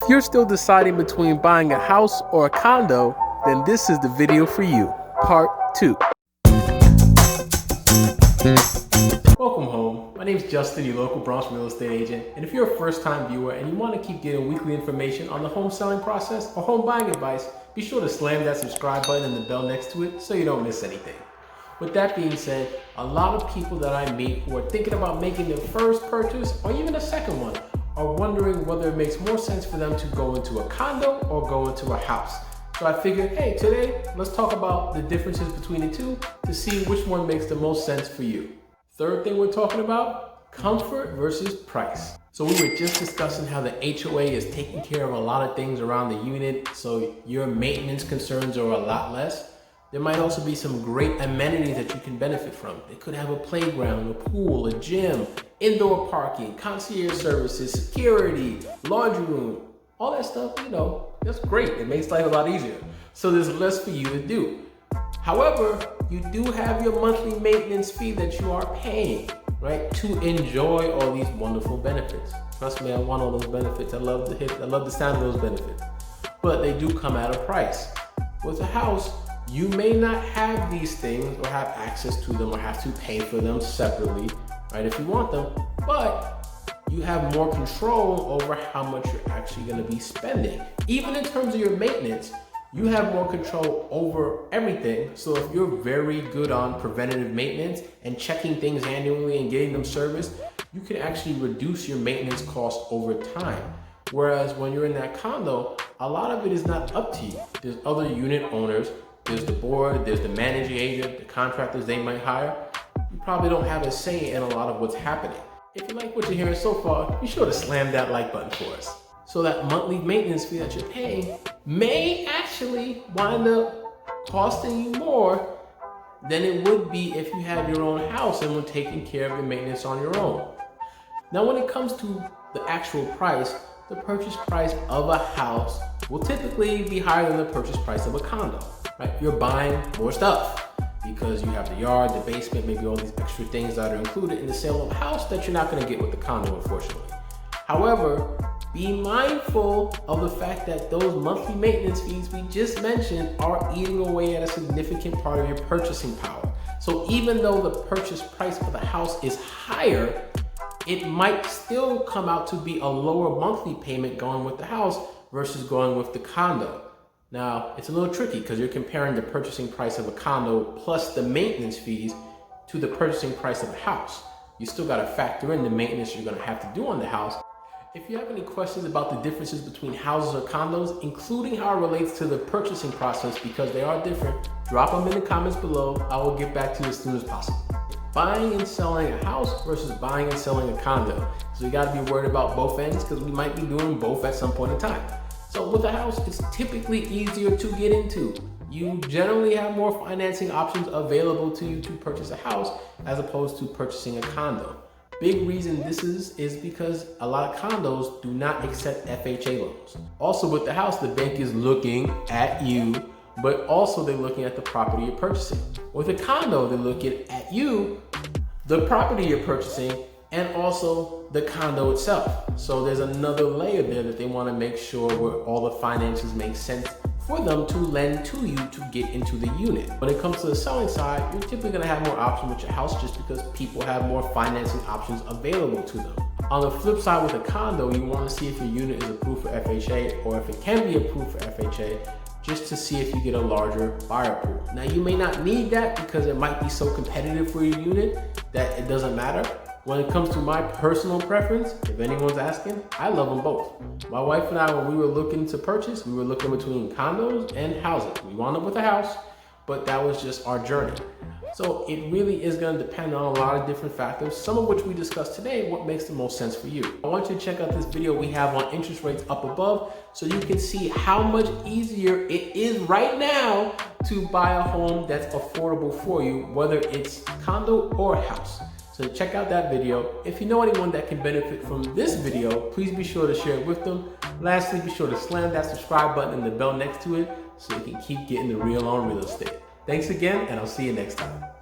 If you're still deciding between buying a house or a condo, then this is the video for you. Part 2. Welcome home. My name is Justin, your local Bronx real estate agent. And if you're a first-time viewer and you want to keep getting weekly information on the home selling process or home buying advice, be sure to slam that subscribe button and the bell next to it so you don't miss anything. With that being said, a lot of people that I meet who are thinking about making their first purchase or even a second one are wondering whether it makes more sense for them to go into a condo or go into a house. So I figured, hey, today let's talk about the differences between the two to see which one makes the most sense for you. Third thing we're talking about, comfort versus price. So we were just discussing how the HOA is taking care of a lot of things around the unit, so your maintenance concerns are a lot less. There might also be some great amenities that you can benefit from. They could have a playground, a pool, a gym, indoor parking, concierge services, security, laundry room, all that stuff, that's great. It makes life a lot easier. So there's less for you to do. However, you do have your monthly maintenance fee that you are paying, right, to enjoy all these wonderful benefits. Trust me, I want all those benefits. I love the sound of those benefits. But they do come at a price. With a house, you may not have these things or have access to them or have to pay for them separately, right, if you want them, but you have more control over how much you're actually going to be spending. Even in terms of your maintenance, you have more control over everything. So if you're very good on preventative maintenance and checking things annually and getting them serviced, you can actually reduce your maintenance costs over time. Whereas when you're in that condo, a lot of it is not up to you. There's other unit owners, there's the board, there's the managing agent, the contractors they might hire. You probably don't have a say in a lot of what's happening. If you like what you're hearing so far, be sure to slam that like button for us. So that monthly maintenance fee that you're paying may actually wind up costing you more than it would be if you had your own house and were taking care of your maintenance on your own. Now, when it comes to the actual price, the purchase price of a house will typically be higher than the purchase price of a condo, right? You're buying more stuff because you have the yard, the basement, maybe all these extra things that are included in the sale of a house that you're not going to get with the condo, unfortunately. However, be mindful of the fact that those monthly maintenance fees we just mentioned are eating away at a significant part of your purchasing power. So even though the purchase price of the house is higher, it might still come out to be a lower monthly payment going with the house versus going with the condo. Now, it's a little tricky because you're comparing the purchasing price of a condo plus the maintenance fees to the purchasing price of a house. You still got to factor in the maintenance you're going to have to do on the house. If you have any questions about the differences between houses or condos, including how it relates to the purchasing process, because they are different, drop them in the comments below. I will get back to you as soon as possible. Buying and selling a house versus buying and selling a condo. So you got to be worried about both ends because we might be doing both at some point in time. So with a house, it's typically easier to get into. You generally have more financing options available to you to purchase a house as opposed to purchasing a condo. Big reason this is because a lot of condos do not accept FHA loans. Also with the house, the bank is looking at you, but also they're looking at the property you're purchasing. With a condo, they're looking at you, the property you're purchasing, and also the condo itself. So there's another layer there that they want to make sure where all the finances make sense for them to lend to you to get into the unit. When it comes to the selling side, you're typically going to have more options with your house just because people have more financing options available to them. On the flip side, with a condo, you want to see if your unit is approved for FHA or if it can be approved for FHA, just to see if you get a larger buyer pool. Now, you may not need that because it might be so competitive for your unit that it doesn't matter. When it comes to my personal preference, if anyone's asking, I love them both. My wife and I, when we were looking to purchase, we were looking between condos and houses. We wound up with a house, but that was just our journey. So it really is going to depend on a lot of different factors, some of which we discussed today, what makes the most sense for you. I want you to check out this video we have on interest rates up above so you can see how much easier it is right now to buy a home that's affordable for you, whether it's condo or house. So check out that video. If you know anyone that can benefit from this video, please be sure to share it with them. Lastly, be sure to slam that subscribe button and the bell next to it so you can keep getting the real on real estate. Thanks again, and I'll see you next time.